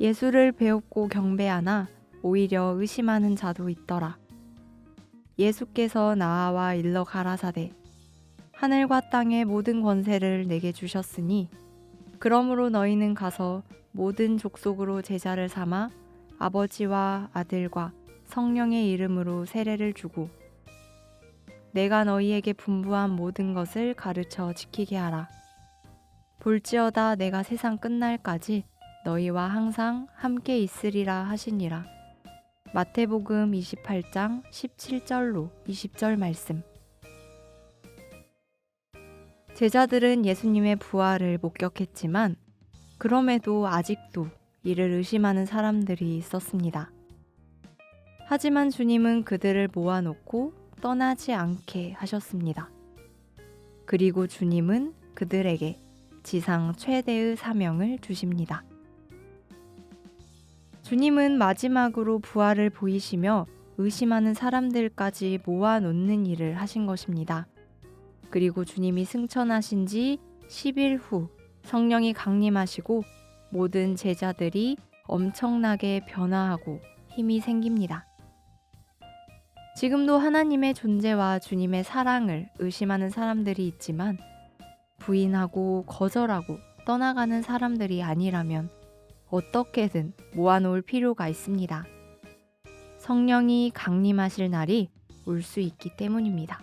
예수를 배웁고 경배하나 오히려 의심하는 자도 있더라. 예수께서 나와 일러 가라사대 하늘과 땅의 모든 권세를 내게 주셨으니 그러므로 너희는 가서 모든 족속으로 제자를 삼아 아버지와 아들과 성령의 이름으로 세례를 주고 내가 너희에게 분부한 모든 것을 가르쳐 지키게 하라. 볼지어다 내가 세상 끝날까지 너희와 항상 함께 있으리라 하시니라. 마태복음 28장 17절로 20절 말씀. 제자들은 예수님의 부활을 목격했지만 그럼에도 아직도 이를 의심하는 사람들이 있었습니다. 하지만 주님은 그들을 모아놓고 떠나지 않게 하셨습니다. 그리고 주님은 그들에게 지상 최대의 사명을 주십니다. 주님은 마지막으로 부활을 보이시며 의심하는 사람들까지 모아놓는 일을 하신 것입니다. 그리고 주님이 승천하신 지 10일 후 성령이 강림하시고 모든 제자들이 엄청나게 변화하고 힘이 생깁니다. 지금도 하나님의 존재와 주님의 사랑을 의심하는 사람들이 있지만 부인하고 거절하고 떠나가는 사람들이 아니라면 어떻게든 모아놓을 필요가 있습니다. 성령이 강림하실 날이 올 수 있기 때문입니다.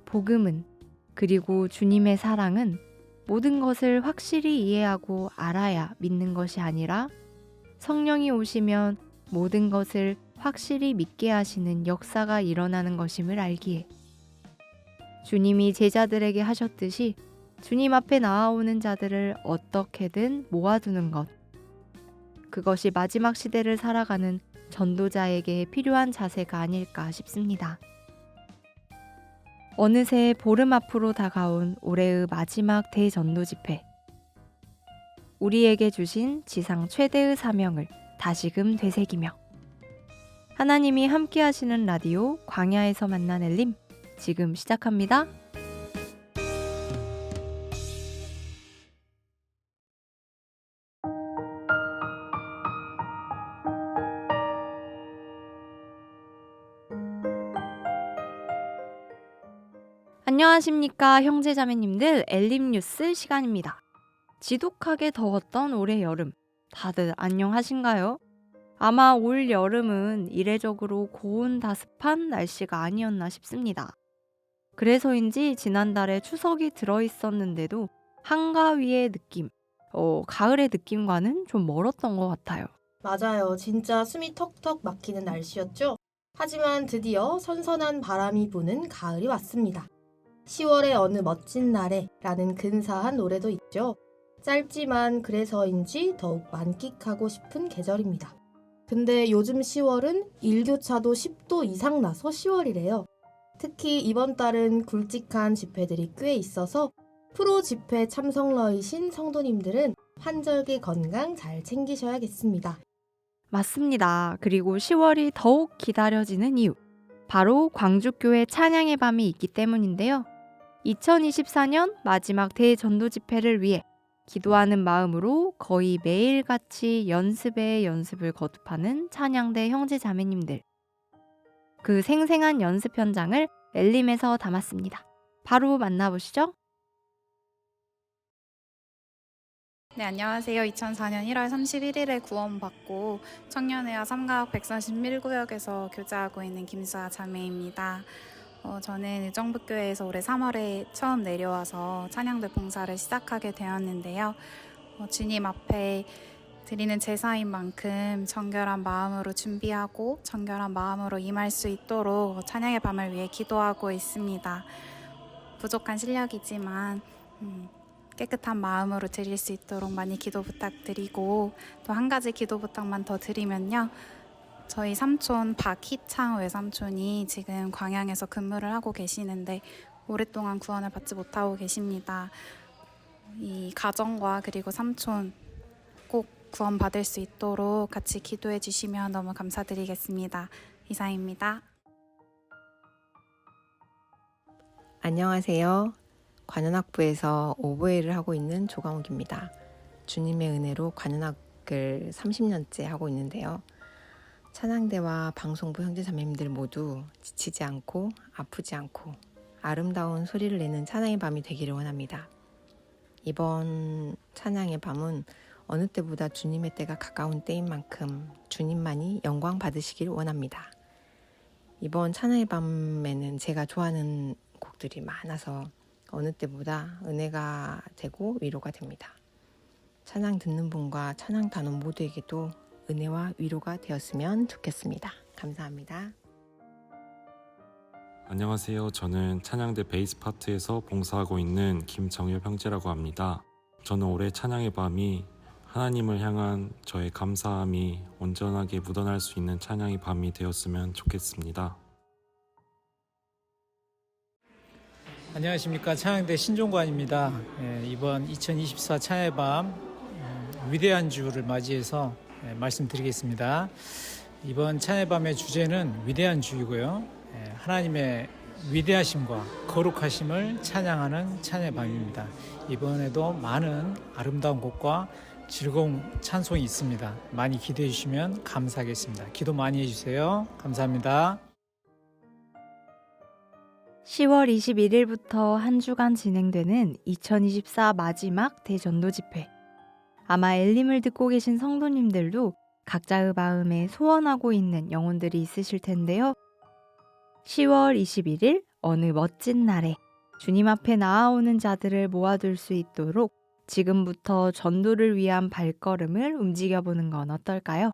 복음은 그리고 주님의 사랑은 모든 것을 확실히 이해하고 알아야 믿는 것이 아니라 성령이 오시면 모든 것을 확실히 믿게 하시는 역사가 일어나는 것임을 알기에 주님이 제자들에게 하셨듯이 주님 앞에 나아오는 자들을 어떻게든 모아두는 것, 그것이 마지막 시대를 살아가는 전도자에게 필요한 자세가 아닐까 싶습니다. 어느새 보름 앞으로 다가온 올해의 마지막 대전도 집회. 우리에게 주신 지상 최대의 사명을 다시금 되새기며 하나님이 함께 하시는 라디오 광야에서 만난 엘림 지금 시작합니다. 안녕하십니까 형제자매님들, 엘림 뉴스 시간입니다. 지독하게 더웠던 올해 여름, 다들 안녕하신가요? 아마 올 여름은 이례적으로 고온다습한 날씨가 아니었나 싶습니다. 그래서인지 지난달에 추석이 들어있었는데도 한가위의 느낌, 가을의 느낌과는 좀 멀었던 것 같아요. 맞아요. 진짜 숨이 턱턱 막히는 날씨였죠? 하지만 드디어 선선한 바람이 부는 가을이 왔습니다. 10월의 어느 멋진 날에 라는 근사한 노래도 있죠. 짧지만 그래서인지 더욱 만끽하고 싶은 계절입니다. 근데 요즘 10월은 일교차도 10도 이상 나서 10월이래요. 특히 이번 달은 굵직한 집회들이 꽤 있어서 프로 집회 참석러이신 성도님들은 환절기 건강 잘 챙기셔야겠습니다. 맞습니다. 그리고 10월이 더욱 기다려지는 이유, 바로 광주교회 찬양의 밤이 있기 때문인데요. 2024년 마지막 대전도 집회를 위해 기도하는 마음으로 거의 매일같이 연습에 연습을 거듭하는 찬양대 형제 자매님들. 그 생생한 연습 현장을 엘림에서 담았습니다. 바로 만나보시죠. 네, 안녕하세요. 2004년 1월 31일에 구원받고 청년회와 삼각 131구역에서 교제하고 있는 김수아 자매입니다. 저는 의정부교회에서 올해 3월에 처음 내려와서 찬양대 봉사를 시작하게 되었는데요. 주님 앞에 드리는 제사인 만큼 정결한 마음으로 준비하고 정결한 마음으로 임할 수 있도록 찬양의 밤을 위해 기도하고 있습니다. 부족한 실력이지만 깨끗한 마음으로 드릴 수 있도록 많이 기도 부탁드리고, 또 한 가지 기도 부탁만 더 드리면요. 저희 삼촌 박희창 외삼촌이 지금 광양에서 근무를 하고 계시는데 오랫동안 구원을 받지 못하고 계십니다. 이 가정과 그리고 삼촌 꼭 구원 받을 수 있도록 같이 기도해 주시면 너무 감사드리겠습니다. 이상입니다. 안녕하세요. 관현학부에서 오보에를 하고 있는 조강욱입니다. 주님의 은혜로 관현악을 30년째 하고 있는데요. 찬양대와 방송부 형제자매님들 모두 지치지 않고 아프지 않고 아름다운 소리를 내는 찬양의 밤이 되기를 원합니다. 이번 찬양의 밤은 어느 때보다 주님의 때가 가까운 때인 만큼 주님만이 영광 받으시길 원합니다. 이번 찬양의 밤에는 제가 좋아하는 곡들이 많아서 어느 때보다 은혜가 되고 위로가 됩니다. 찬양 듣는 분과 찬양 단원 모두에게도 은혜와 위로가 되었으면 좋겠습니다. 감사합니다. 안녕하세요. 저는 찬양대 베이스 파트에서 봉사하고 있는 김정엽 형제라고 합니다. 저는 올해 찬양의 밤이 하나님을 향한 저의 감사함이 온전하게 묻어날 수 있는 찬양의 밤이 되었으면 좋겠습니다. 안녕하십니까. 찬양대 신종관입니다. 이번 2024 찬양의 밤 위대한 주를 맞이해서 말씀드리겠습니다. 이번 찬양의 밤의 주제는 위대한 주이고요. 하나님의 위대하심과 거룩하심을 찬양하는 찬양의 밤입니다. 이번에도 많은 아름다운 곡과 즐거운 찬송이 있습니다. 많이 기대해 주시면 감사하겠습니다. 기도 많이 해주세요. 감사합니다. 10월 21일부터 한 주간 진행되는 2024 마지막 대전도 집회. 아마 엘림을 듣고 계신 성도님들도 각자의 마음에 소원하고 있는 영혼들이 있으실 텐데요. 10월 21일 어느 멋진 날에 주님 앞에 나아오는 자들을 모아둘 수 있도록 지금부터 전도를 위한 발걸음을 움직여보는 건 어떨까요?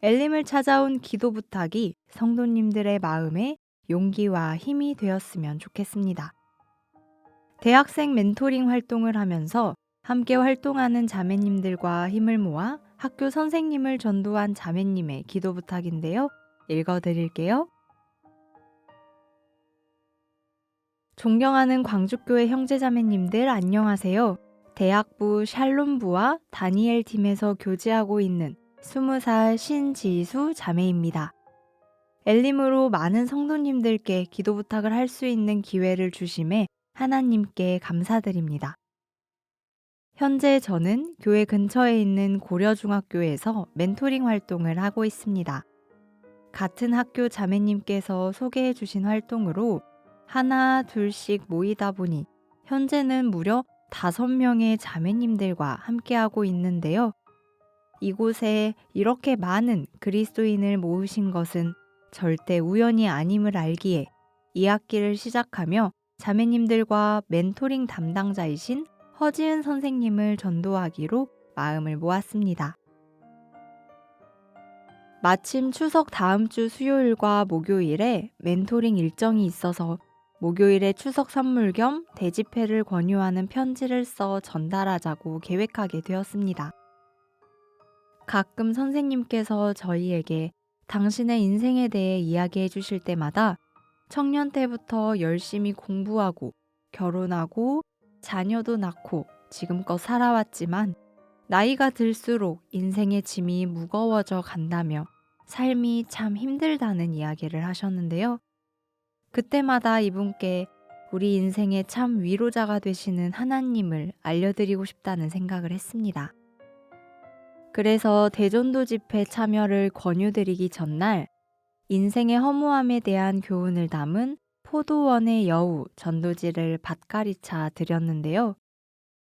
엘림을 찾아온 기도 부탁이 성도님들의 마음에 용기와 힘이 되었으면 좋겠습니다. 대학생 멘토링 활동을 하면서 함께 활동하는 자매님들과 힘을 모아 학교 선생님을 전도한 자매님의 기도 부탁인데요. 읽어드릴게요. 존경하는 광주교회 형제자매님들 안녕하세요. 대학부 샬롬부와 다니엘 팀에서 교제하고 있는 20살 신지수 자매입니다. 엘림으로 많은 성도님들께 기도 부탁을 할 수 있는 기회를 주심에 하나님께 감사드립니다. 현재 저는 교회 근처에 있는 고려중학교에서 멘토링 활동을 하고 있습니다. 같은 학교 자매님께서 소개해 주신 활동으로 하나, 둘씩 모이다 보니 현재는 무려 5명의 자매님들과 함께하고 있는데요. 이곳에 이렇게 많은 그리스도인을 모으신 것은 절대 우연이 아님을 알기에 이 학기를 시작하며 자매님들과 멘토링 담당자이신 허지은 선생님을 전도하기로 마음을 모았습니다. 마침 추석 다음 주 수요일과 목요일에 멘토링 일정이 있어서 목요일에 추석 선물 겸 대집회를 권유하는 편지를 써 전달하자고 계획하게 되었습니다. 가끔 선생님께서 저희에게 당신의 인생에 대해 이야기해 주실 때마다 청년 때부터 열심히 공부하고 결혼하고 자녀도 낳고 지금껏 살아왔지만 나이가 들수록 인생의 짐이 무거워져 간다며 삶이 참 힘들다는 이야기를 하셨는데요. 그때마다 이분께 우리 인생의 참 위로자가 되시는 하나님을 알려드리고 싶다는 생각을 했습니다. 그래서 대전도 집회 참여를 권유드리기 전날 인생의 허무함에 대한 교훈을 담은 포도원의 여우 전도지를 밭가리차 드렸는데요.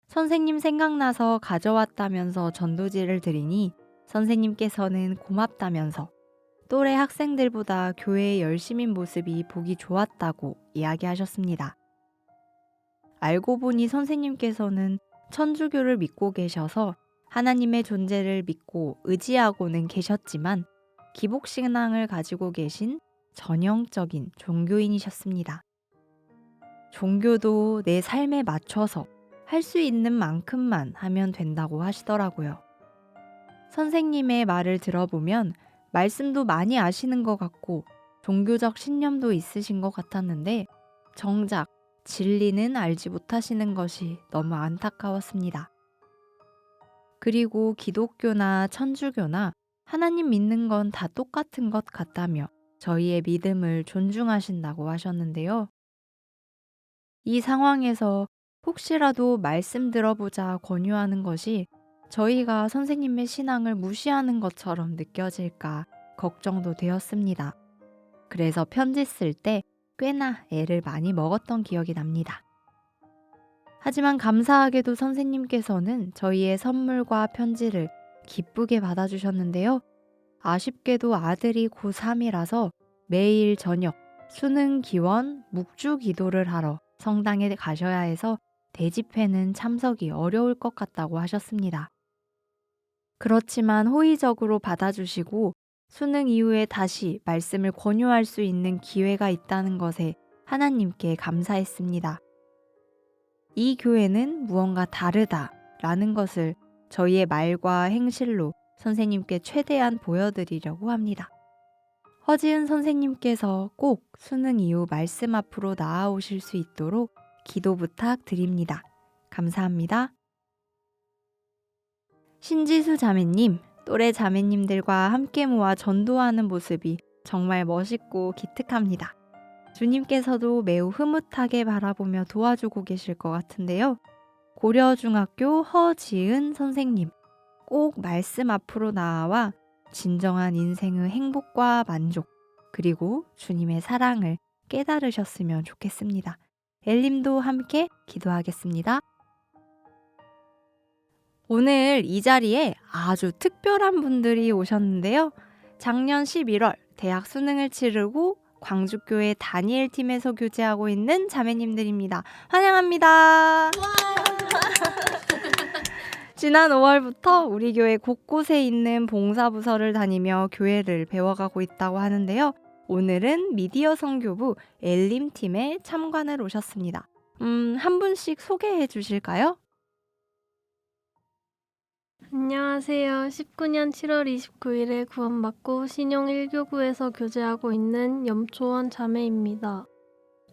선생님 생각나서 가져왔다면서 전도지를 드리니 선생님께서는 고맙다면서 또래 학생들보다 교회의 열심인 모습이 보기 좋았다고 이야기하셨습니다. 알고 보니 선생님께서는 천주교를 믿고 계셔서 하나님의 존재를 믿고 의지하고는 계셨지만 기복신앙을 가지고 계신 전형적인 종교인이셨습니다. 종교도 내 삶에 맞춰서 할 수 있는 만큼만 하면 된다고 하시더라고요. 선생님의 말을 들어보면 말씀도 많이 아시는 것 같고 종교적 신념도 있으신 것 같았는데 정작 진리는 알지 못하시는 것이 너무 안타까웠습니다. 그리고 기독교나 천주교나 하나님 믿는 건 다 똑같은 것 같다며 저희의 믿음을 존중하신다고 하셨는데요. 이 상황에서 혹시라도 말씀 들어보자 권유하는 것이 저희가 선생님의 신앙을 무시하는 것처럼 느껴질까 걱정도 되었습니다. 그래서 편지 쓸 때 꽤나 애를 많이 먹었던 기억이 납니다. 하지만 감사하게도 선생님께서는 저희의 선물과 편지를 기쁘게 받아주셨는데요. 아쉽게도 아들이 고3이라서 매일 저녁 수능 기원 묵주 기도를 하러 성당에 가셔야 해서 대집회는 참석이 어려울 것 같다고 하셨습니다. 그렇지만 호의적으로 받아주시고 수능 이후에 다시 말씀을 권유할 수 있는 기회가 있다는 것에 하나님께 감사했습니다. 이 교회는 무언가 다르다라는 것을 저희의 말과 행실로 선생님께 최대한 보여드리려고 합니다. 허지은 선생님께서 꼭 수능 이후 말씀 앞으로 나아오실 수 있도록 기도 부탁드립니다. 감사합니다. 신지수 자매님, 또래 자매님들과 함께 모아 전도하는 모습이 정말 멋있고 기특합니다. 주님께서도 매우 흐뭇하게 바라보며 도와주고 계실 것 같은데요. 고려중학교 허지은 선생님, 꼭 말씀 앞으로 나아와 진정한 인생의 행복과 만족, 그리고 주님의 사랑을 깨달으셨으면 좋겠습니다. 엘림도 함께 기도하겠습니다. 오늘 이 자리에 아주 특별한 분들이 오셨는데요. 작년 11월 대학 수능을 치르고 광주교회 다니엘 팀에서 교제하고 있는 자매님들입니다. 환영합니다. 지난 5월부터 우리 교회 곳곳에 있는 봉사부서를 다니며 교회를 배워가고 있다고 하는데요. 오늘은 미디어 선교부 엘림 팀에 참관을 오셨습니다. 한 분씩 소개해 주실까요? 안녕하세요. 19년 7월 29일에 구원받고 신용 1교구에서 교제하고 있는 염초원 자매입니다.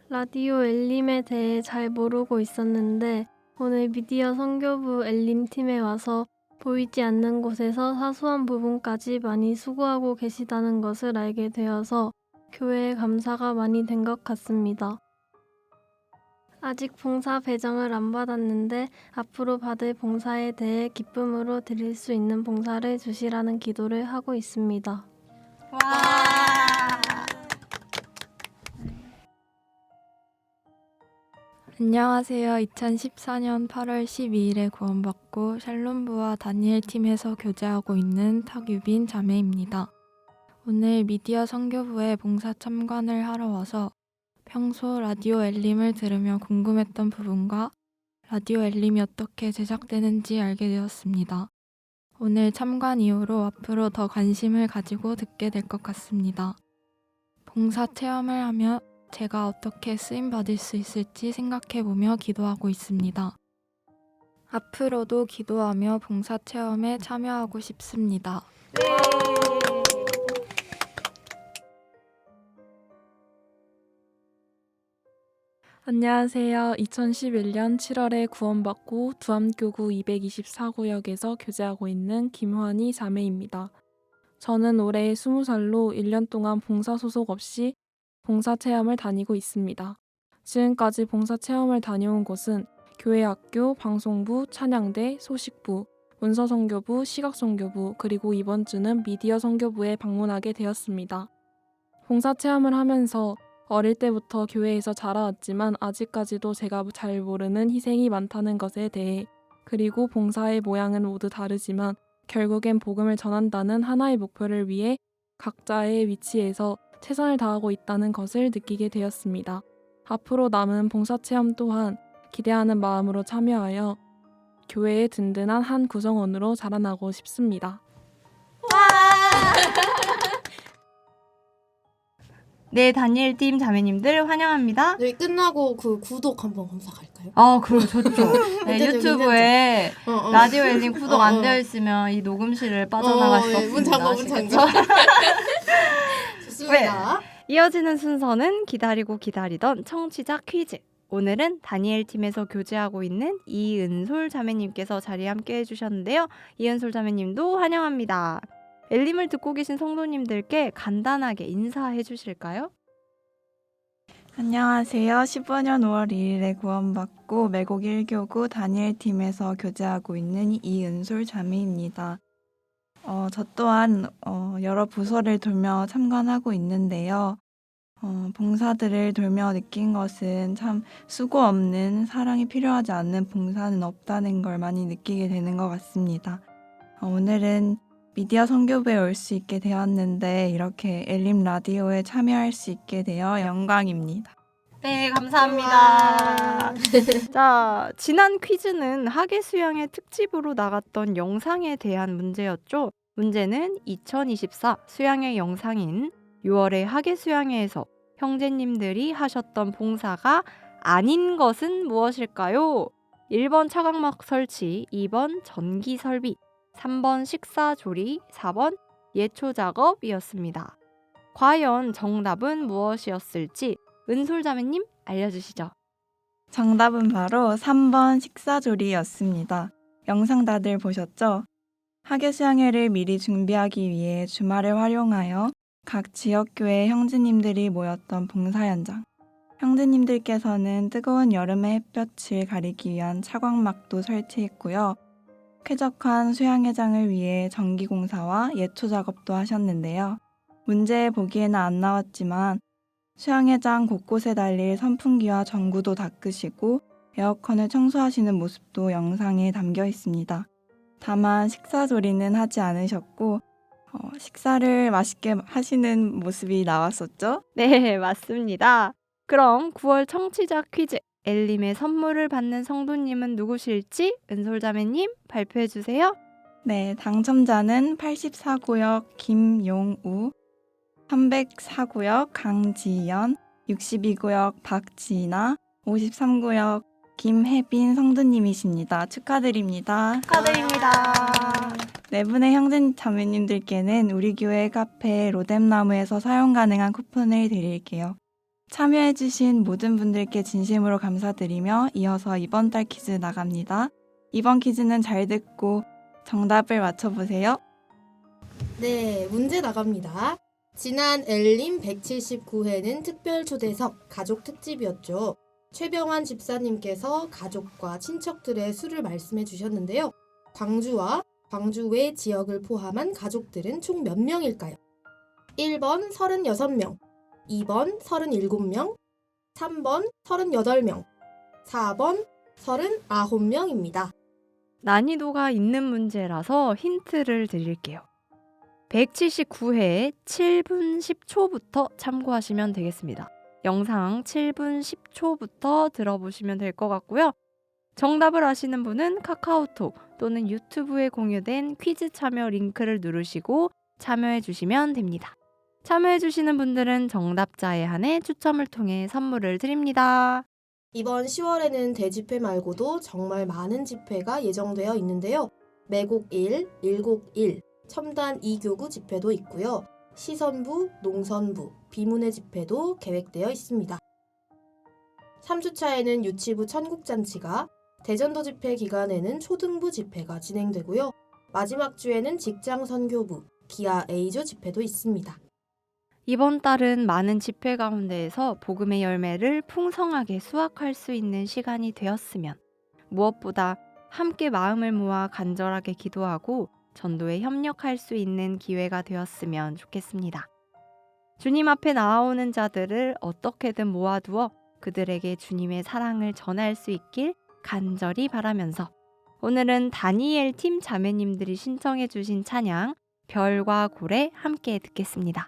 라디오 엘림에 대해 잘 모르고 있었는데 오늘 미디어 선교부 엘림팀에 와서 보이지 않는 곳에서 사소한 부분까지 많이 수고하고 계시다는 것을 알게 되어서 교회에 감사가 많이 된 것 같습니다. 아직 봉사 배정을 안 받았는데 앞으로 받을 봉사에 대해 기쁨으로 드릴 수 있는 봉사를 주시라는 기도를 하고 있습니다. 와! 안녕하세요. 2014년 8월 12일에 구원받고 샬롬부와 다니엘 팀에서 교제하고 있는 탁유빈 자매입니다. 오늘 미디어 선교부에 봉사 참관을 하러 와서 평소 라디오 엘림을 들으며 궁금했던 부분과 라디오 엘림이 어떻게 제작되는지 알게 되었습니다. 오늘 참관 이후로 앞으로 더 관심을 가지고 듣게 될 것 같습니다. 봉사 체험을 하며 제가 어떻게 쓰임받을 수 있을지 생각해보며 기도하고 있습니다. 앞으로도 기도하며 봉사 체험에 참여하고 싶습니다. 안녕하세요. 2011년 7월에 구원받고 두암교구 224구역에서 교제하고 있는 김환희 자매입니다. 저는 올해 20살로 1년 동안 봉사 소속 없이 봉사 체험을 다니고 있습니다. 지금까지 봉사 체험을 다녀온 곳은 교회학교, 방송부, 찬양대, 소식부, 문서선교부, 시각선교부, 그리고 이번 주는 미디어 선교부에 방문하게 되었습니다. 봉사 체험을 하면서 어릴 때부터 교회에서 자라왔지만 아직까지도 제가 잘 모르는 희생이 많다는 것에 대해, 그리고 봉사의 모양은 모두 다르지만 결국엔 복음을 전한다는 하나의 목표를 위해 각자의 위치에서 최선을 다하고 있다는 것을 느끼게 되었습니다. 앞으로 남은 봉사체험 또한 기대하는 마음으로 참여하여 교회의 든든한 한 구성원으로 자라나고 싶습니다. 네, 다니엘 팀 자매님들 환영합니다. 여기 끝나고 그 구독 한번 검사 갈까요? 그럼 좋죠. 네, 유튜브에 라디오 엘림 구독 안 되어 있으면 이 녹음실을 빠져나갈 수 없습니다. 문 잠가. 좋습니다. 이어지는 순서는 기다리고 기다리던 청취자 퀴즈. 오늘은 다니엘 팀에서 교제하고 있는 이은솔 자매님께서 자리에 함께 해주셨는데요. 이은솔 자매님도 환영합니다. 엘림을 듣고 계신 성도님들께 간단하게 인사해 주실까요? 안녕하세요. 15년 5월 2일에 구원받고 매곡 1교구 다니엘팀에서 교제하고 있는 이은솔 자매입니다. 저 또한 여러 부서를 돌며 참관하고 있는데요. 봉사들을 돌며 느낀 것은 참 수고 없는 사랑이 필요하지 않는 봉사는 없다는 걸 많이 느끼게 되는 것 같습니다. 오늘은 미디어 선교부에 올 수 있게 되었는데 이렇게 엘림 라디오에 참여할 수 있게 되어 영광입니다. 네, 감사합니다. 자, 지난 퀴즈는 학예 수양의 특집으로 나갔던 영상에 대한 문제였죠. 문제는 2024 수양의 영상인 6월의 학예 수양회에서 형제님들이 하셨던 봉사가 아닌 것은 무엇일까요? 1번 차광막 설치, 2번 전기 설비, 3번 식사 조리, 4번 예초 작업이었습니다. 과연 정답은 무엇이었을지 은솔 자매님 알려주시죠. 정답은 바로 3번 식사조리였습니다. 영상 다들 보셨죠? 학예 수양회를 미리 준비하기 위해 주말을 활용하여 각 지역교회 형제님들이 모였던 봉사 현장. 형제님들께서는 뜨거운 여름의 햇볕을 가리기 위한 차광막도 설치했고요. 쾌적한 수양회장을 위해 전기공사와 예초 작업도 하셨는데요. 문제 보기에는 안 나왔지만 수양회장 곳곳에 달릴 선풍기와 전구도 닦으시고 에어컨을 청소하시는 모습도 영상에 담겨 있습니다. 다만 식사조리는 하지 않으셨고 식사를 맛있게 하시는 모습이 나왔었죠? 네, 맞습니다. 그럼 9월 청취자 퀴즈 엘림의 선물을 받는 성도님은 누구실지 은솔 자매님 발표해 주세요. 네, 당첨자는 84구역 김용우, 304구역 강지연, 62구역 박지나, 53구역 김혜빈 성도님이십니다. 축하드립니다. 축하드립니다. 네 분의 형제 자매님들께는 우리 교회 카페 로뎀나무에서 사용 가능한 쿠폰을 드릴게요. 참여해주신 모든 분들께 진심으로 감사드리며 이어서 이번 달 퀴즈 나갑니다. 이번 퀴즈는 잘 듣고 정답을 맞춰보세요. 네, 문제 나갑니다. 지난 엘림 179회는 특별 초대석 가족 특집이었죠. 최병환 집사님께서 가족과 친척들의 수를 말씀해 주셨는데요. 광주와 광주 외 지역을 포함한 가족들은 총 몇 명일까요? 1번 36명, 2번 37명, 3번 38명, 4번 39명입니다. 난이도가 있는 문제라서 힌트를 드릴게요. 179회 7분 10초부터 참고하시면 되겠습니다. 영상 7분 10초부터 들어보시면 될 것 같고요. 정답을 아시는 분은 카카오톡 또는 유튜브에 공유된 퀴즈 참여 링크를 누르시고 참여해 주시면 됩니다. 참여해 주시는 분들은 정답자에 한해 추첨을 통해 선물을 드립니다. 이번 10월에는 대집회 말고도 정말 많은 집회가 예정되어 있는데요. 매곡 1, 일곡 1, 첨단 2교구 집회도 있고요. 시선부, 농선부, 비문회 집회도 계획되어 있습니다. 3주차에는 유치부 천국잔치가, 대전도 집회 기간에는 초등부 집회가 진행되고요. 마지막 주에는 직장 선교부, 기아 A조 집회도 있습니다. 이번 달은 많은 집회 가운데에서 복음의 열매를 풍성하게 수확할 수 있는 시간이 되었으면, 무엇보다 함께 마음을 모아 간절하게 기도하고 전도에 협력할 수 있는 기회가 되었으면 좋겠습니다. 주님 앞에 나아오는 자들을 어떻게든 모아두어 그들에게 주님의 사랑을 전할 수 있길 간절히 바라면서 오늘은 다니엘 팀 자매님들이 신청해 주신 찬양 별과 고래 함께 듣겠습니다.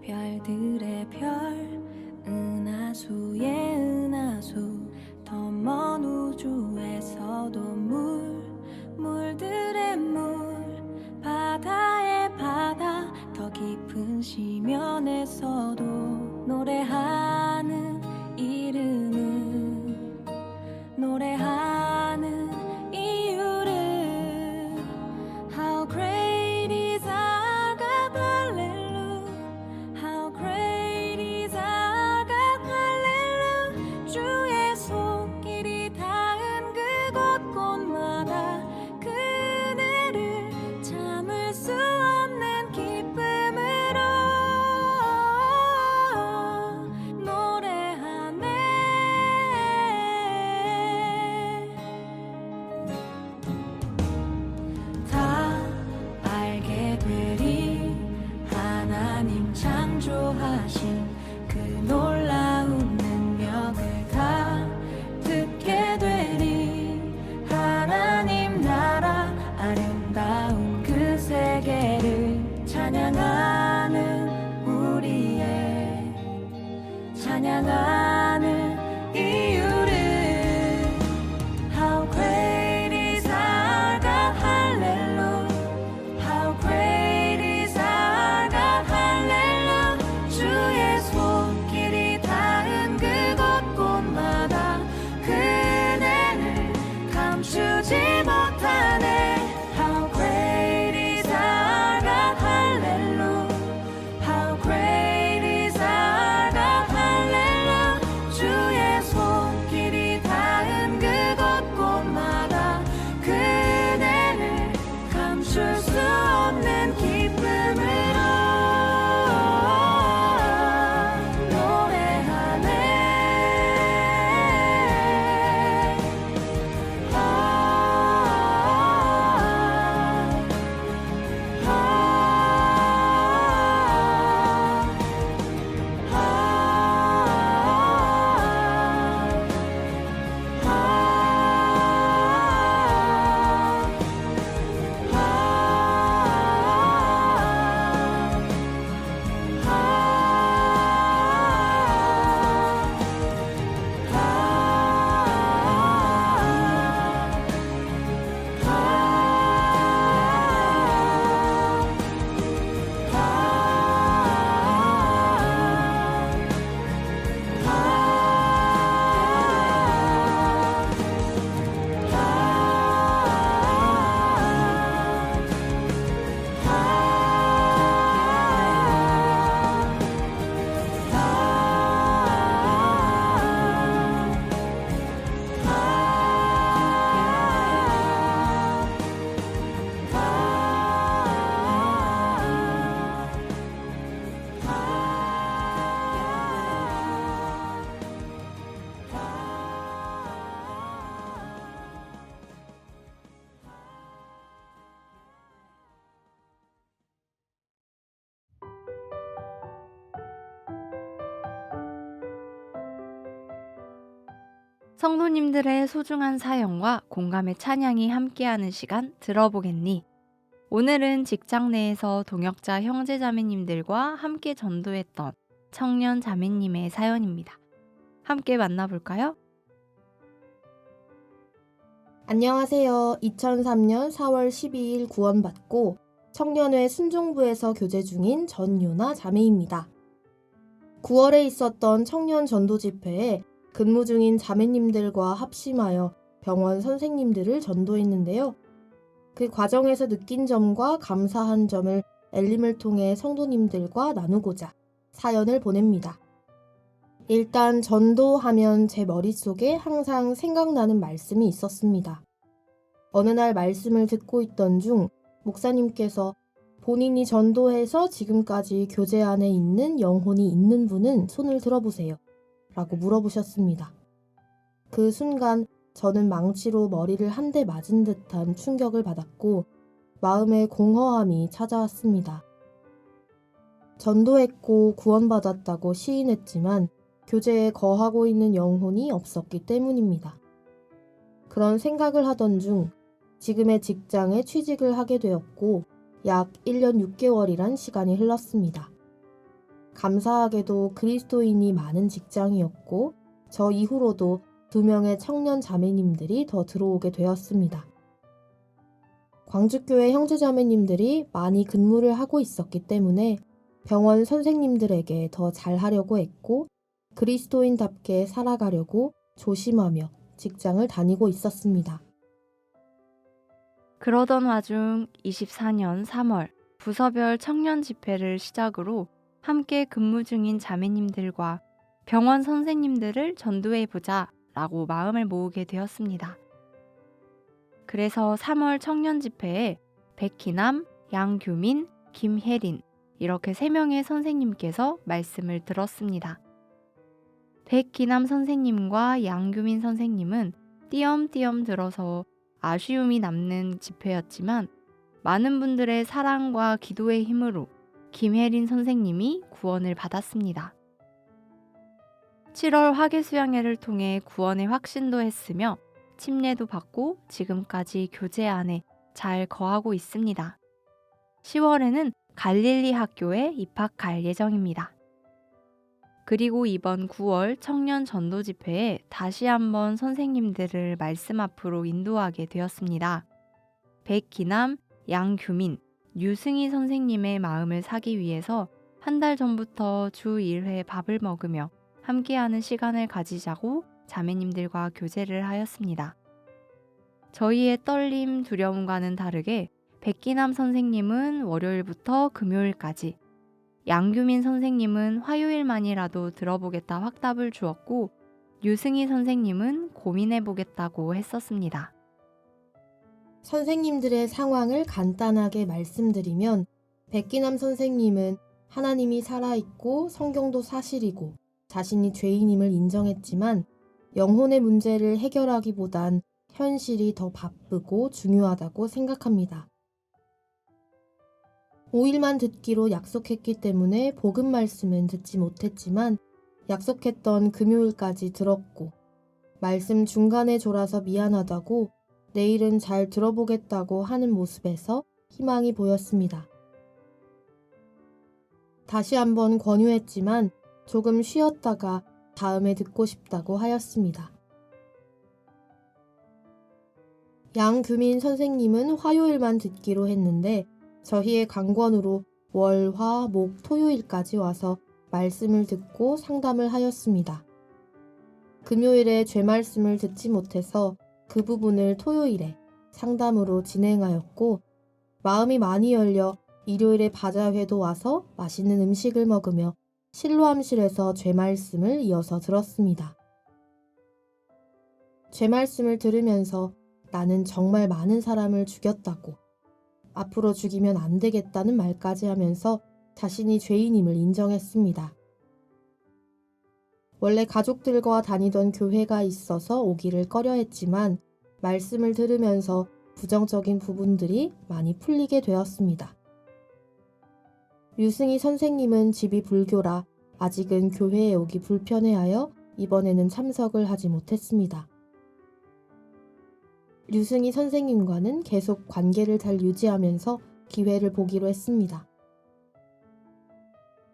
별들의 별 은하수의 은하수 더 먼 우주에서도 물들의 물 바다의 바다 더 깊은 심연에서도 노래하는 이름은 노래하는 성도님들의 소중한 사연과 공감의 찬양이 함께하는 시간 들어보겠니? 오늘은 직장 내에서 동역자 형제자매님들과 함께 전도했던 청년 자매님의 사연입니다. 함께 만나볼까요? 안녕하세요. 2003년 4월 12일 구원받고 청년회 순종부에서 교제 중인 전유나 자매입니다. 9월에 있었던 청년 전도 집회에 근무 중인 자매님들과 합심하여 병원 선생님들을 전도했는데요. 그 과정에서 느낀 점과 감사한 점을 엘림을 통해 성도님들과 나누고자 사연을 보냅니다. 일단 전도하면 제 머릿속에 항상 생각나는 말씀이 있었습니다. 어느 날 말씀을 듣고 있던 중 목사님께서 본인이 전도해서 지금까지 교제 안에 있는 영혼이 있는 분은 손을 들어보세요 라고 물어보셨습니다. 그 순간 저는 망치로 머리를 한 대 맞은 듯한 충격을 받았고 마음에 공허함이 찾아왔습니다. 전도했고 구원받았다고 시인했지만 교제에 거하고 있는 영혼이 없었기 때문입니다. 그런 생각을 하던 중 지금의 직장에 취직을 하게 되었고 약 1년 6개월이란 시간이 흘렀습니다. 감사하게도 그리스도인이 많은 직장이었고 저 이후로도 2명의 청년 자매님들이 더 들어오게 되었습니다. 광주교회 형제자매님들이 많이 근무를 하고 있었기 때문에 병원 선생님들에게 더 잘하려고 했고 그리스도인답게 살아가려고 조심하며 직장을 다니고 있었습니다. 그러던 와중 24년 3월 부서별 청년 집회를 시작으로 함께 근무 중인 자매님들과 병원 선생님들을 전도해보자 라고 마음을 모으게 되었습니다. 그래서 3월 청년 집회에 백희남, 양규민, 김혜린 이렇게 3명의 선생님께서 말씀을 들었습니다. 백희남 선생님과 양규민 선생님은 띄엄띄엄 들어서 아쉬움이 남는 집회였지만 많은 분들의 사랑과 기도의 힘으로 김혜린 선생님이 구원을 받았습니다. 7월 화개수양회를 통해 구원의 확신도 했으며 침례도 받고 지금까지 교제 안에 잘 거하고 있습니다. 10월에는 갈릴리 학교에 입학할 예정입니다. 그리고 이번 9월 청년 전도 집회에 다시 한번 선생님들을 말씀 앞으로 인도하게 되었습니다. 백기남, 양규민, 유승희 선생님의 마음을 사기 위해서 한 달 전부터 주 1회 밥을 먹으며 함께하는 시간을 가지자고 자매님들과 교제를 하였습니다. 저희의 떨림, 두려움과는 다르게 백기남 선생님은 월요일부터 금요일까지, 양규민 선생님은 화요일만이라도 들어보겠다 확답을 주었고 유승희 선생님은 고민해보겠다고 했었습니다. 선생님들의 상황을 간단하게 말씀드리면 백기남 선생님은 하나님이 살아있고 성경도 사실이고 자신이 죄인임을 인정했지만 영혼의 문제를 해결하기보단 현실이 더 바쁘고 중요하다고 생각합니다. 5일만 듣기로 약속했기 때문에 복음 말씀은 듣지 못했지만 약속했던 금요일까지 들었고 말씀 중간에 졸아서 미안하다고 내일은 잘 들어보겠다고 하는 모습에서 희망이 보였습니다. 다시 한번 권유했지만 조금 쉬었다가 다음에 듣고 싶다고 하였습니다. 양규민 선생님은 화요일만 듣기로 했는데 저희의 강권으로 월, 화, 목, 토요일까지 와서 말씀을 듣고 상담을 하였습니다. 금요일에 죄 말씀을 듣지 못해서 그 부분을 토요일에 상담으로 진행하였고 마음이 많이 열려 일요일에 바자회도 와서 맛있는 음식을 먹으며 실로암실에서 죄 말씀을 이어서 들었습니다. 죄 말씀을 들으면서 나는 정말 많은 사람을 죽였다고 앞으로 죽이면 안 되겠다는 말까지 하면서 자신이 죄인임을 인정했습니다. 원래 가족들과 다니던 교회가 있어서 오기를 꺼려했지만 말씀을 들으면서 부정적인 부분들이 많이 풀리게 되었습니다. 유승희 선생님은 집이 불교라 아직은 교회에 오기 불편해하여 이번에는 참석을 하지 못했습니다. 류승희 선생님과는 계속 관계를 잘 유지하면서 기회를 보기로 했습니다.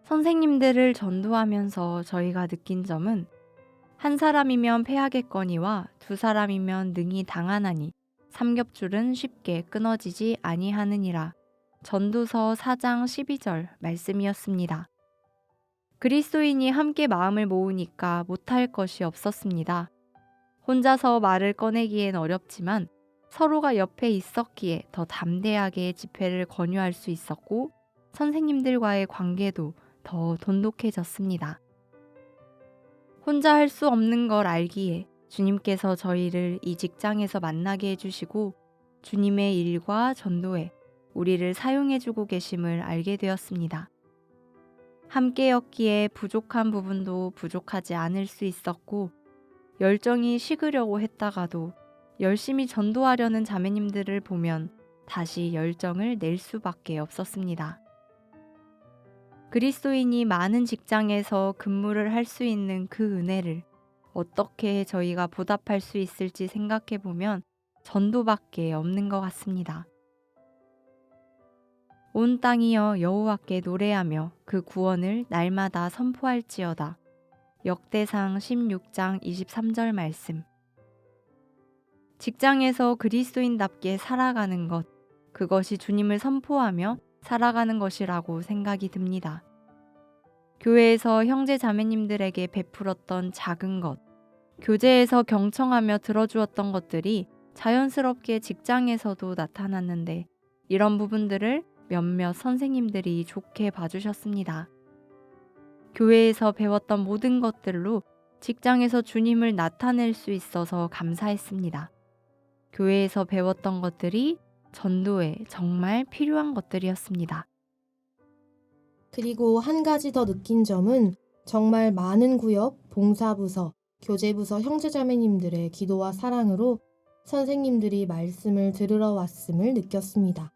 선생님들을 전도하면서 저희가 느낀 점은 한 사람이면 패하겠거니와 두 사람이면 능히 당하나니 삼겹줄은 쉽게 끊어지지 아니하느니라. 전도서 4장 12절 말씀이었습니다. 그리스도인이 함께 마음을 모으니까 못할 것이 없었습니다. 혼자서 말을 꺼내기엔 어렵지만 서로가 옆에 있었기에 더 담대하게 집회를 권유할 수 있었고 선생님들과의 관계도 더 돈독해졌습니다. 혼자 할 수 없는 걸 알기에 주님께서 저희를 이 직장에서 만나게 해주시고 주님의 일과 전도에 우리를 사용해주고 계심을 알게 되었습니다. 함께였기에 부족한 부분도 부족하지 않을 수 있었고 열정이 식으려고 했다가도 열심히 전도하려는 자매님들을 보면 다시 열정을 낼 수밖에 없었습니다. 그리스도인이 많은 직장에서 근무를 할 수 있는 그 은혜를 어떻게 저희가 보답할 수 있을지 생각해 보면 전도밖에 없는 것 같습니다. 온 땅이여 여호와께 노래하며 그 구원을 날마다 선포할지어다. 역대상 16장 23절 말씀. 직장에서 그리스도인답게 살아가는 것, 그것이 주님을 선포하며 살아가는 것이라고 생각이 듭니다. 교회에서 형제 자매님들에게 베풀었던 작은 것, 교제에서 경청하며 들어주었던 것들이 자연스럽게 직장에서도 나타났는데 이런 부분들을 몇몇 선생님들이 좋게 봐주셨습니다. 교회에서 배웠던 모든 것들로 직장에서 주님을 나타낼 수 있어서 감사했습니다. 교회에서 배웠던 것들이 전도에 정말 필요한 것들이었습니다. 그리고 한 가지 더 느낀 점은 정말 많은 구역, 봉사부서, 교제부서 형제자매님들의 기도와 사랑으로 선생님들이 말씀을 들으러 왔음을 느꼈습니다.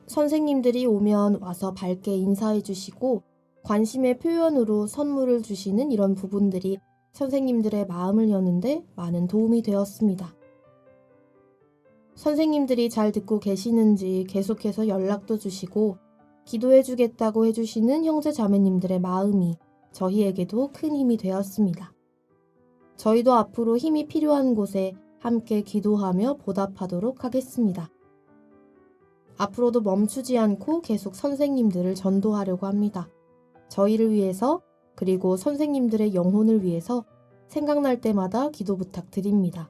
선생님들이 오면 와서 밝게 인사해 주시고 관심의 표현으로 선물을 주시는 이런 부분들이 선생님들의 마음을 여는데 많은 도움이 되었습니다. 선생님들이 잘 듣고 계시는지 계속해서 연락도 주시고 기도해 주겠다고 해주시는 형제 자매님들의 마음이 저희에게도 큰 힘이 되었습니다. 저희도 앞으로 힘이 필요한 곳에 함께 기도하며 보답하도록 하겠습니다. 앞으로도 멈추지 않고 계속 선생님들을 전도하려고 합니다. 저희를 위해서 그리고 선생님들의 영혼을 위해서 생각날 때마다 기도 부탁드립니다.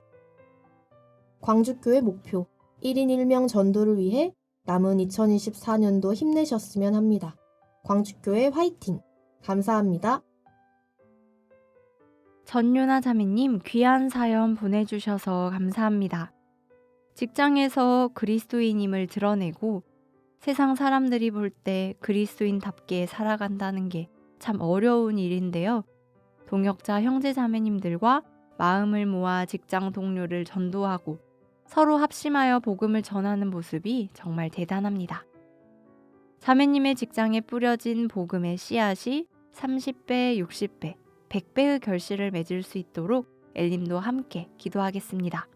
광주교회 목표 1인 1명 전도를 위해 남은 2024년도 힘내셨으면 합니다. 광주교회 화이팅! 감사합니다. 전유나 자매님 귀한 사연 보내주셔서 감사합니다. 직장에서 그리스도인임을 드러내고 세상 사람들이 볼 때 그리스도인답게 살아간다는 게 참 어려운 일인데요. 동역자 형제 자매님들과 마음을 모아 직장 동료를 전도하고 서로 합심하여 복음을 전하는 모습이 정말 대단합니다. 자매님의 직장에 뿌려진 복음의 씨앗이 30배, 60배, 100배의 결실을 맺을 수 있도록 엘림도 함께 기도하겠습니다.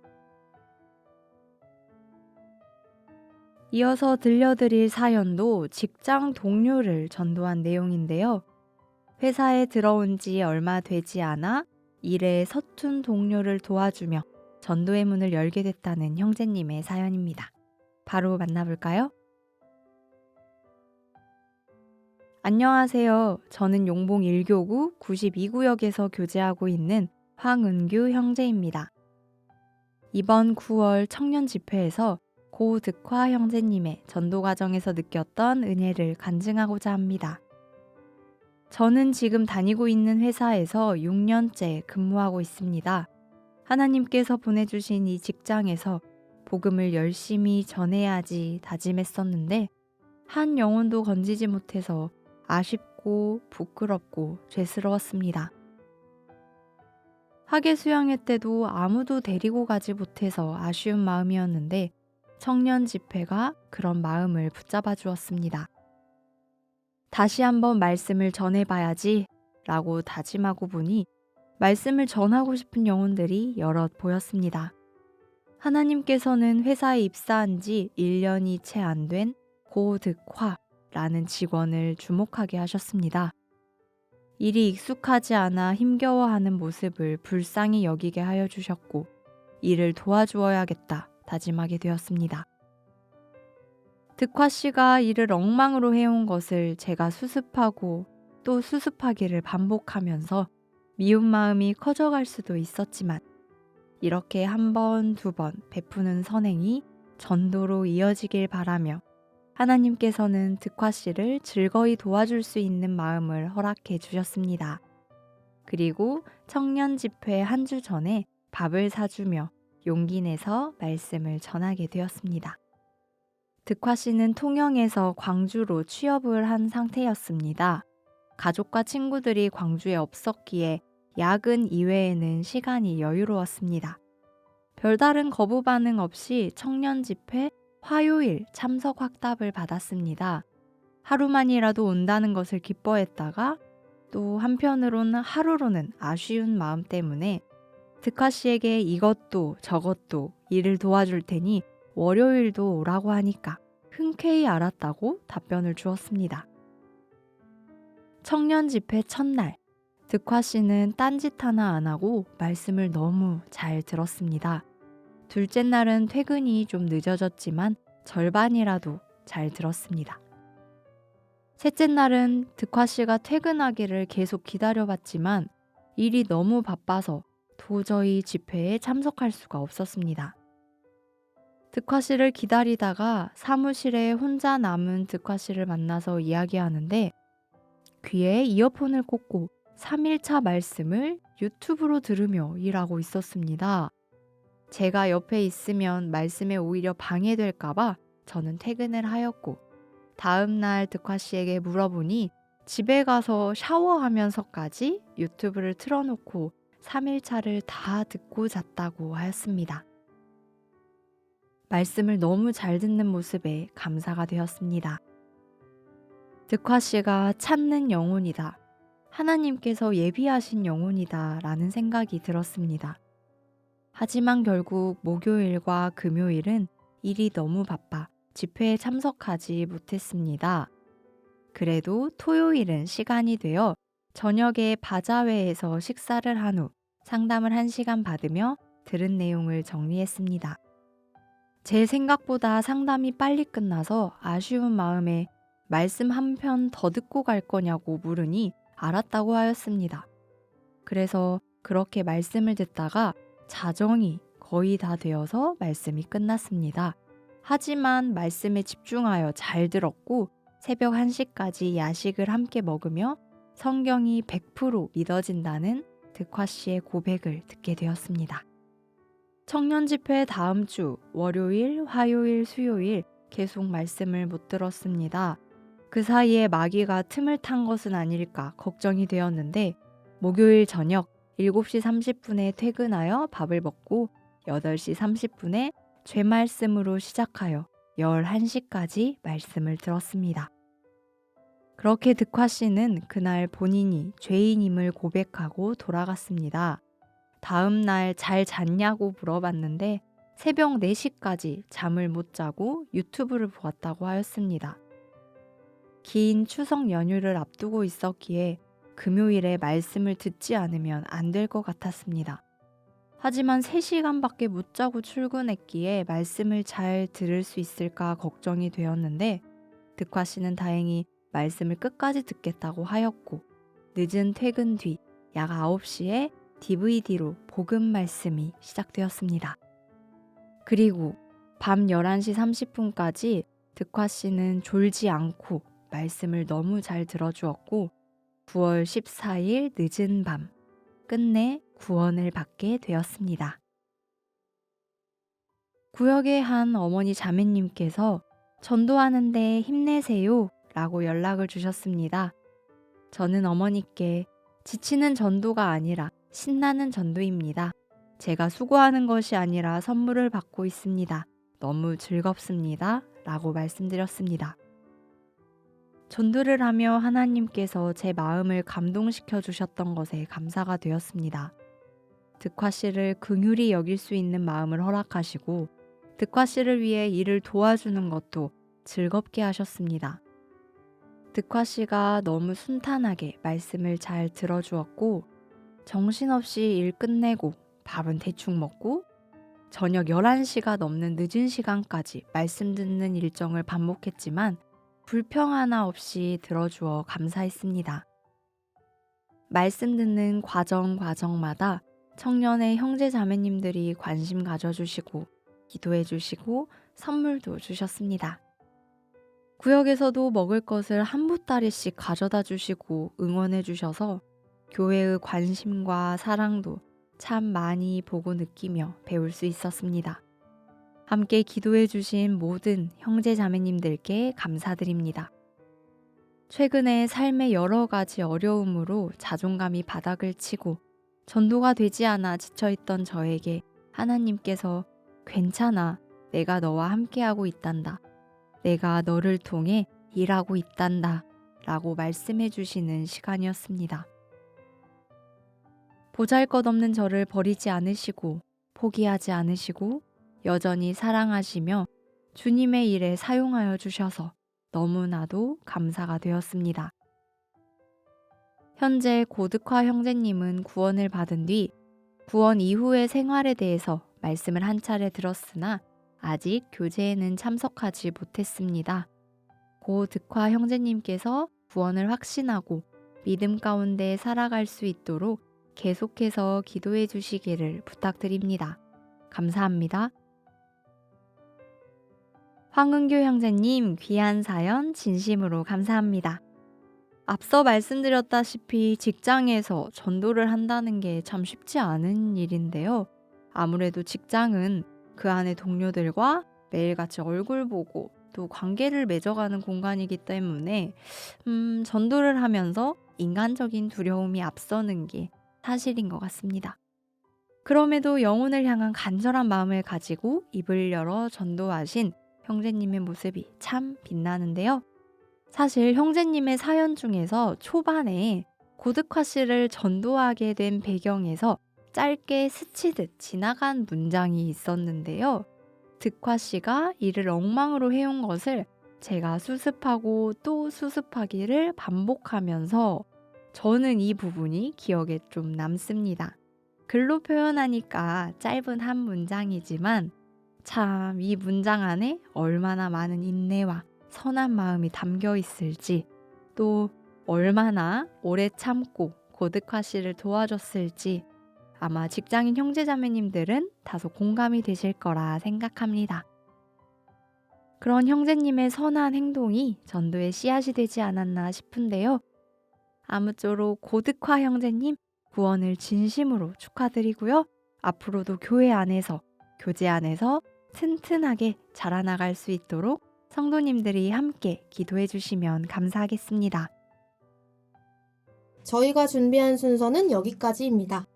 이어서 들려드릴 사연도 직장 동료를 전도한 내용인데요. 회사에 들어온 지 얼마 되지 않아 일에 서툰 동료를 도와주며 전도의 문을 열게 됐다는 형제님의 사연입니다. 바로 만나볼까요? 안녕하세요. 저는 용봉 1교구 92구역에서 교제하고 있는 황은규 형제입니다. 이번 9월 청년 집회에서 고득화 형제님의 전도 과정에서 느꼈던 은혜를 간증하고자 합니다. 저는 지금 다니고 있는 회사에서 6년째 근무하고 있습니다. 하나님께서 보내주신 이 직장에서 복음을 열심히 전해야지 다짐했었는데 한 영혼도 건지지 못해서 아쉽고 부끄럽고 죄스러웠습니다. 학예 수양회 때도 아무도 데리고 가지 못해서 아쉬운 마음이었는데 청년 집회가 그런 마음을 붙잡아 주었습니다. 다시 한번 말씀을 전해봐야지 라고 다짐하고 보니 말씀을 전하고 싶은 영혼들이 여럿 보였습니다. 하나님께서는 회사에 입사한 지 1년이 채 안 된 고득화라는 직원을 주목하게 하셨습니다. 일이 익숙하지 않아 힘겨워하는 모습을 불쌍히 여기게 하여 주셨고 일을 도와주어야겠다 다짐하게 되었습니다. 득화 씨가 일을 엉망으로 해온 것을 제가 수습하고 또 수습하기를 반복하면서 미운 마음이 커져갈 수도 있었지만 이렇게 한 번, 두 번 베푸는 선행이 전도로 이어지길 바라며 하나님께서는 득화 씨를 즐거이 도와줄 수 있는 마음을 허락해 주셨습니다. 그리고 청년 집회 한 주 전에 밥을 사주며 용기 내서 말씀을 전하게 되었습니다. 득화 씨는 통영에서 광주로 취업을 한 상태였습니다. 가족과 친구들이 광주에 없었기에 야근 이외에는 시간이 여유로웠습니다. 별다른 거부 반응 없이 청년 집회 화요일 참석 확답을 받았습니다. 하루만이라도 온다는 것을 기뻐했다가 또 한편으로는 하루로는 아쉬운 마음 때문에 득화 씨에게 이것도 저것도 일을 도와줄 테니 월요일도 오라고 하니까 흔쾌히 알았다고 답변을 주었습니다. 청년 집회 첫날, 득화 씨는 딴짓 하나 안 하고 말씀을 너무 잘 들었습니다. 둘째 날은 퇴근이 좀 늦어졌지만 절반이라도 잘 들었습니다. 셋째 날은 득화 씨가 퇴근하기를 계속 기다려봤지만 일이 너무 바빠서 도저히 집회에 참석할 수가 없었습니다. 득화 씨를 기다리다가 사무실에 혼자 남은 득화 씨를 만나서 이야기하는데 귀에 이어폰을 꽂고 3일차 말씀을 유튜브로 들으며 일하고 있었습니다. 제가 옆에 있으면 말씀에 오히려 방해될까봐 저는 퇴근을 하였고 다음 날 득화 씨에게 물어보니 집에 가서 샤워하면서까지 유튜브를 틀어놓고 3일차를 다 듣고 잤다고 하였습니다. 말씀을 너무 잘 듣는 모습에 감사가 되었습니다. 득화 씨가 찾는 영혼이다. 하나님께서 예비하신 영혼이다 라는 생각이 들었습니다. 하지만 결국 목요일과 금요일은 일이 너무 바빠 집회에 참석하지 못했습니다. 그래도 토요일은 시간이 되어 저녁에 바자회에서 식사를 한 후 상담을 1시간 받으며 들은 내용을 정리했습니다. 제 생각보다 상담이 빨리 끝나서 아쉬운 마음에 말씀 한 편 더 듣고 갈 거냐고 물으니 알았다고 하였습니다. 그래서 그렇게 말씀을 듣다가 자정이 거의 다 되어서 말씀이 끝났습니다. 하지만 말씀에 집중하여 잘 들었고 새벽 1시까지 야식을 함께 먹으며 성경이 100% 믿어진다는 득화 씨의 고백을 듣게 되었습니다. 청년 집회 다음 주 월요일, 화요일, 수요일 계속 말씀을 못 들었습니다. 그 사이에 마귀가 틈을 탄 것은 아닐까 걱정이 되었는데 목요일 저녁 7시 30분에 퇴근하여 밥을 먹고 8시 30분에 죄 말씀으로 시작하여 11시까지 말씀을 들었습니다. 그렇게 득화 씨는 그날 본인이 죄인임을 고백하고 돌아갔습니다. 다음 날 잘 잤냐고 물어봤는데 새벽 4시까지 잠을 못 자고 유튜브를 보았다고 하였습니다. 긴 추석 연휴를 앞두고 있었기에 금요일에 말씀을 듣지 않으면 안 될 것 같았습니다. 하지만 3시간밖에 못 자고 출근했기에 말씀을 잘 들을 수 있을까 걱정이 되었는데 득화 씨는 다행히 말씀을 끝까지 듣겠다고 하였고 늦은 퇴근 뒤 약 9시에 DVD로 복음 말씀이 시작되었습니다. 그리고 밤 11시 30분까지 득화 씨는 졸지 않고 말씀을 너무 잘 들어주었고 9월 14일 늦은 밤 끝내 구원을 받게 되었습니다. 구역의 한 어머니 자매님께서 전도하는데 힘내세요 라고 연락을 주셨습니다. 저는 어머니께 지치는 전도가 아니라 신나는 전도입니다. 제가 수고하는 것이 아니라 선물을 받고 있습니다. 너무 즐겁습니다. 라고 말씀드렸습니다. 전도를 하며 하나님께서 제 마음을 감동시켜 주셨던 것에 감사가 되었습니다. 득화 씨를 긍휼히 여길 수 있는 마음을 허락하시고 득화 씨를 위해 일을 도와주는 것도 즐겁게 하셨습니다. 득화 씨가 너무 순탄하게 말씀을 잘 들어주었고 정신없이 일 끝내고 밥은 대충 먹고 저녁 11시가 넘는 늦은 시간까지 말씀 듣는 일정을 반복했지만 불평 하나 없이 들어주어 감사했습니다. 말씀 듣는 과정마다 청년의 형제 자매님들이 관심 가져주시고 기도해 주시고 선물도 주셨습니다. 구역에서도 먹을 것을 한 보따리씩 가져다 주시고 응원해 주셔서 교회의 관심과 사랑도 참 많이 보고 느끼며 배울 수 있었습니다. 함께 기도해 주신 모든 형제 자매님들께 감사드립니다. 최근에 삶의 여러 가지 어려움으로 자존감이 바닥을 치고 전도가 되지 않아 지쳐있던 저에게 하나님께서 괜찮아, 내가 너와 함께하고 있단다. 내가 너를 통해 일하고 있단다. 라고 말씀해 주시는 시간이었습니다. 보잘것없는 저를 버리지 않으시고 포기하지 않으시고 여전히 사랑하시며 주님의 일에 사용하여 주셔서 너무나도 감사가 되었습니다. 현재 고득화 형제님은 구원을 받은 뒤 구원 이후의 생활에 대해서 말씀을 한 차례 들었으나 아직 교제에는 참석하지 못했습니다. 고득화 형제님께서 구원을 확신하고 믿음 가운데 살아갈 수 있도록 계속해서 기도해 주시기를 부탁드립니다. 감사합니다. 황은교 형제님 귀한 사연 진심으로 감사합니다. 앞서 말씀드렸다시피 직장에서 전도를 한다는 게 참 쉽지 않은 일인데요. 아무래도 직장은 그 안의 동료들과 매일같이 얼굴 보고 또 관계를 맺어가는 공간이기 때문에 전도를 하면서 인간적인 두려움이 앞서는 게 사실인 것 같습니다. 그럼에도 영혼을 향한 간절한 마음을 가지고 입을 열어 전도하신 형제님의 모습이 참 빛나는데요. 사실 형제님의 사연 중에서 초반에 고득화 씨를 전도하게 된 배경에서 짧게 스치듯 지나간 문장이 있었는데요. 득화 씨가 이를 엉망으로 해온 것을 제가 수습하고 또 수습하기를 반복하면서 저는 이 부분이 기억에 좀 남습니다. 글로 표현하니까 짧은 한 문장이지만 참 이 문장 안에 얼마나 많은 인내와 선한 마음이 담겨 있을지 또 얼마나 오래 참고 고득화 씨를 도와줬을지 아마 직장인 형제자매님들은 다소 공감이 되실 거라 생각합니다. 그런 형제님의 선한 행동이 전도의 씨앗이 되지 않았나 싶은데요. 아무쪼록 고득화 형제님 구원을 진심으로 축하드리고요. 앞으로도 교회 안에서 교제 안에서 튼튼하게 자라나갈 수 있도록 성도님들이 함께 기도해 주시면 감사하겠습니다. 저희가 준비한 순서는 여기까지입니다.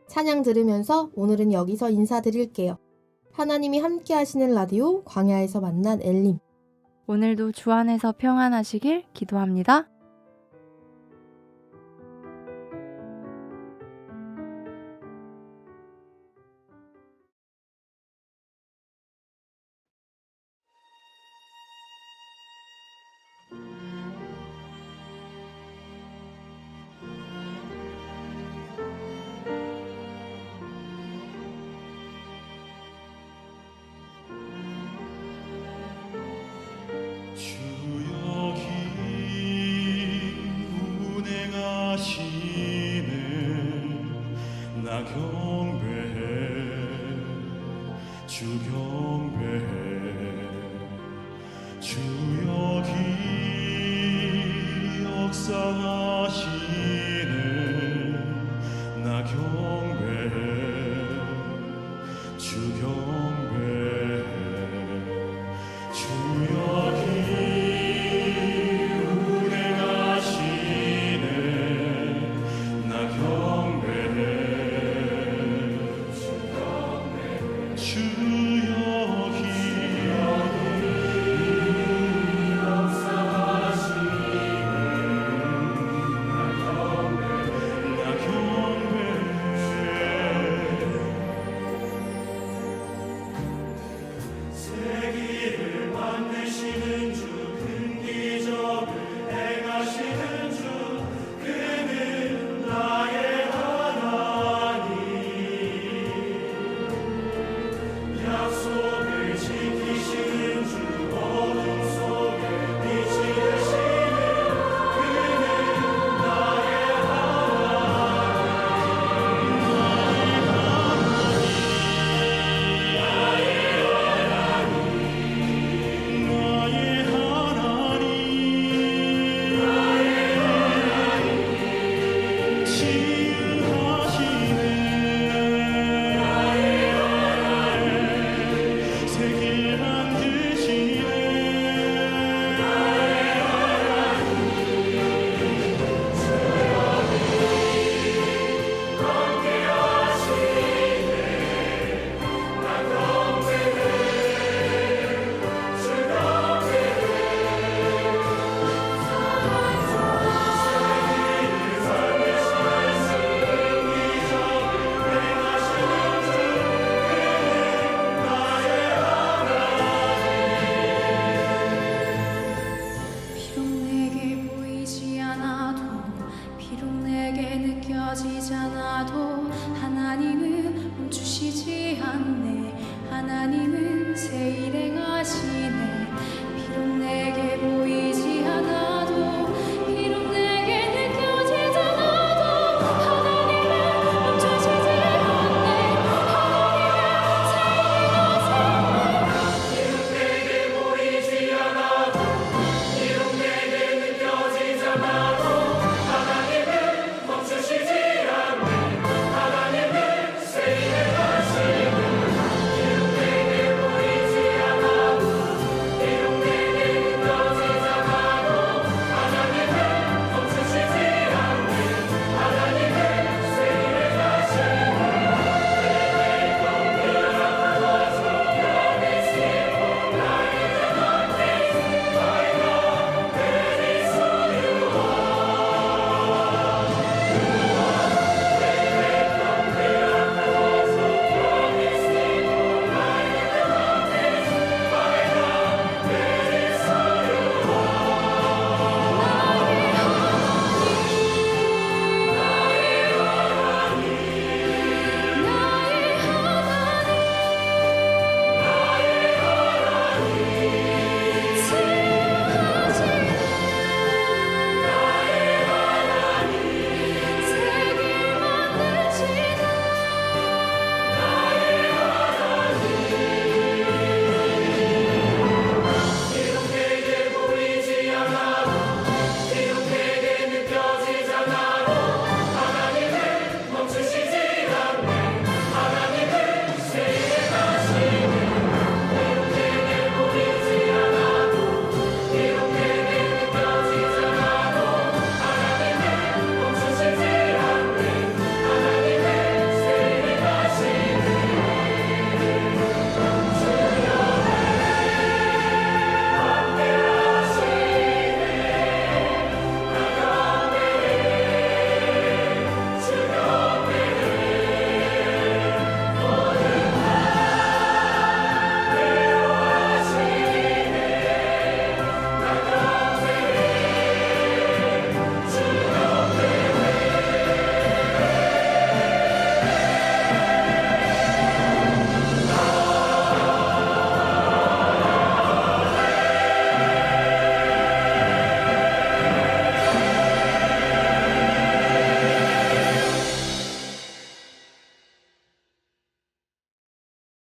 찬양 들으면서 오늘은 여기서 인사드릴게요. 하나님이 함께 하시는 라디오 광야에서 만난 엘림. 오늘도 주 안에서 평안하시길 기도합니다. 주여 긴 운행하시는 나 경배해 주 경배해 주여 긴 역사하시는 나 경배해 주 경배해